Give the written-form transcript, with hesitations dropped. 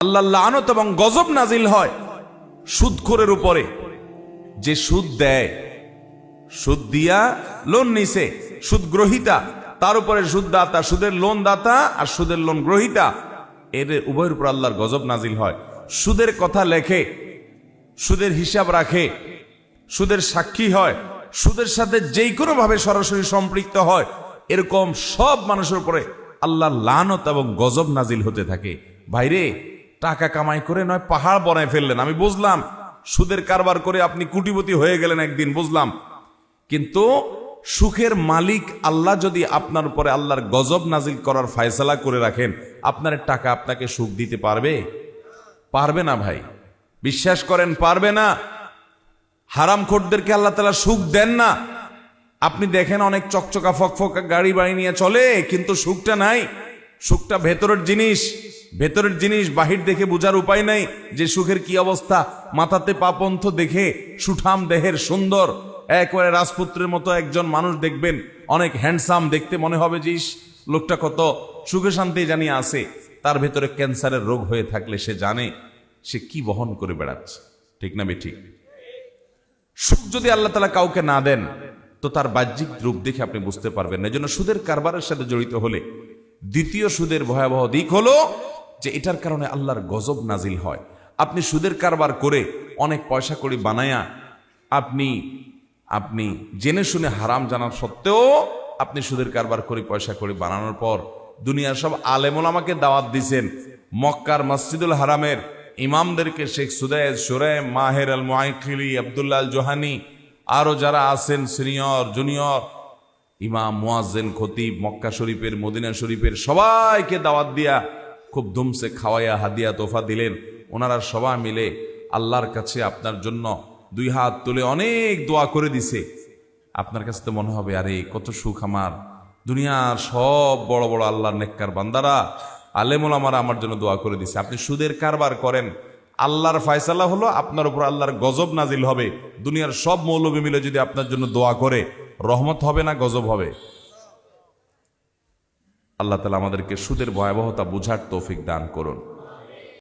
আল্লাহর লানত এবং গজব নাজিল হয় সুদখোরের উপরে। যে সুদ দেয়, সুদ দিয়া লোন নিছে, সুদ গ্রহিতা, তার উপরে সুদদাতা, সুদের লোন দাতা আর সুদের লোন গ্রহিতা, এর উভয়ের উপর আল্লাহর গজব নাজিল হয়। সুদের কথা লেখে, সুদের হিসাব রাখে, সুদের সাক্ষী হয়, সুদের সাথে যেই কোনো ভাবে সরাসরি সম্পৃক্ত হয়, এরকম সব মানুষের উপরে আল্লাহর লানত এবং গজব নাজিল হতে থাকে। ভাইরে, টাকা কামাই করে নয় পাহাড় বনায় ফেললেন, আমি বুঝলাম সুদের কারবার করে আপনি কোটিপতি হয়ে গেলেন একদিন, বুঝলাম, কিন্তু সুখের মালিক আল্লাহ যদি আপনার উপরে আল্লাহর গজব নাজিল করার ফয়সালা করে রাখেন, আপনার টাকা আপনাকে সুখ দিতে পারবে? পারবে না ভাই, বিশ্বাস করেন, পারবে না। হারামখোরদেরকে আল্লাহ তাআলা সুখ দেন না। আপনি দেখেন অনেক চকচকা ফকফকা গাড়ি বাড়ি নিয়ে চলে, কিন্তু সুখটা নাই। সুখটা ভেতরের জিনিস, ভেতরের জিনিস বাহির দেখে বোঝার উপায় নাই যে সুখের কি অবস্থা। মাথাতে পাপন্থ দেখে সুঠাম দেহের সুন্দর একবারে রাজপুত্রের মতো একজন মানুষ দেখবেন, অনেক হ্যান্ডসাম, দেখতে মনে হবে যে লোকটা কত সুখে শান্তি জানিয়ে আছে, তার ভেতরে ক্যান্সারের রোগ হয়ে থাকলে সে জানে সে কি বহন করে বেড়াচ্ছে। ঠিক না বেঠিক? সুখ যদি আল্লাহ তাআলা কাউকে না দেন তো তার বাহ্যিক রূপ দেখে আপনি বুঝতে পারবেন না। এজন্য সুদের কারবারের সাথে জড়িত হলে দ্বিতীয় সুদের ভয়াবহ দিক হলো যে এটার কারণে আল্লাহর গজব নাজিল হয়। আপনি সুদের কারবার করে অনেক পয়সা কড়ি বানায়া আপনি জেনে শুনে হারাম জানার সত্ত্বেও আপনি সুদের কারবার করে পয়সা কড়ি বানানোর পর দুনিয়ার সব আলেম ওলামাকে দাওয়াত দিছেন, মক্কার মসজিদুল হারামের ইমামদেরকে, শেখ সুদাইদ, সুরাইম, মাহের আল মুআইকিলি, আব্দুল্লাহ আল জোহানি, আরো যারা আছেন সিনিয়র জুনিয়র ইমাম, মুয়াজ্জিন, খতিব, মক্কা শরীফের, মদিনা শরীফের সবাইকে দাওয়াত দিয়া খুব ধুমসে খাওয়াইয়া হাদিয়া তোফা দিলেন। ওনারা সবাই মিলে আল্লাহর কাছে আপনার জন্য দুই হাত তুলে অনেক দোয়া করে দিছে। আপনার কাছে তো মনে হবে আরে কত সুখ আমার, দুনিয়ার সব বড় বড় আল্লাহর নেককার বান্দারা, আলেম ওলামারা আমার জন্য দোয়া করে দিছে। আপনি সুদের কারবার করেন, আল্লাহর ফয়সালা হলো আপনার উপর আল্লাহর গজব নাজিল হবে। দুনিয়ার সব মৌলবী মিলে যদি আপনার জন্য দোয়া করে, রহমত হবে না গজব হবে? আল্লাহ তাআলা আমাদেরকে সুদের ভয়াবহতা বুঝার তৌফিক দান করুন।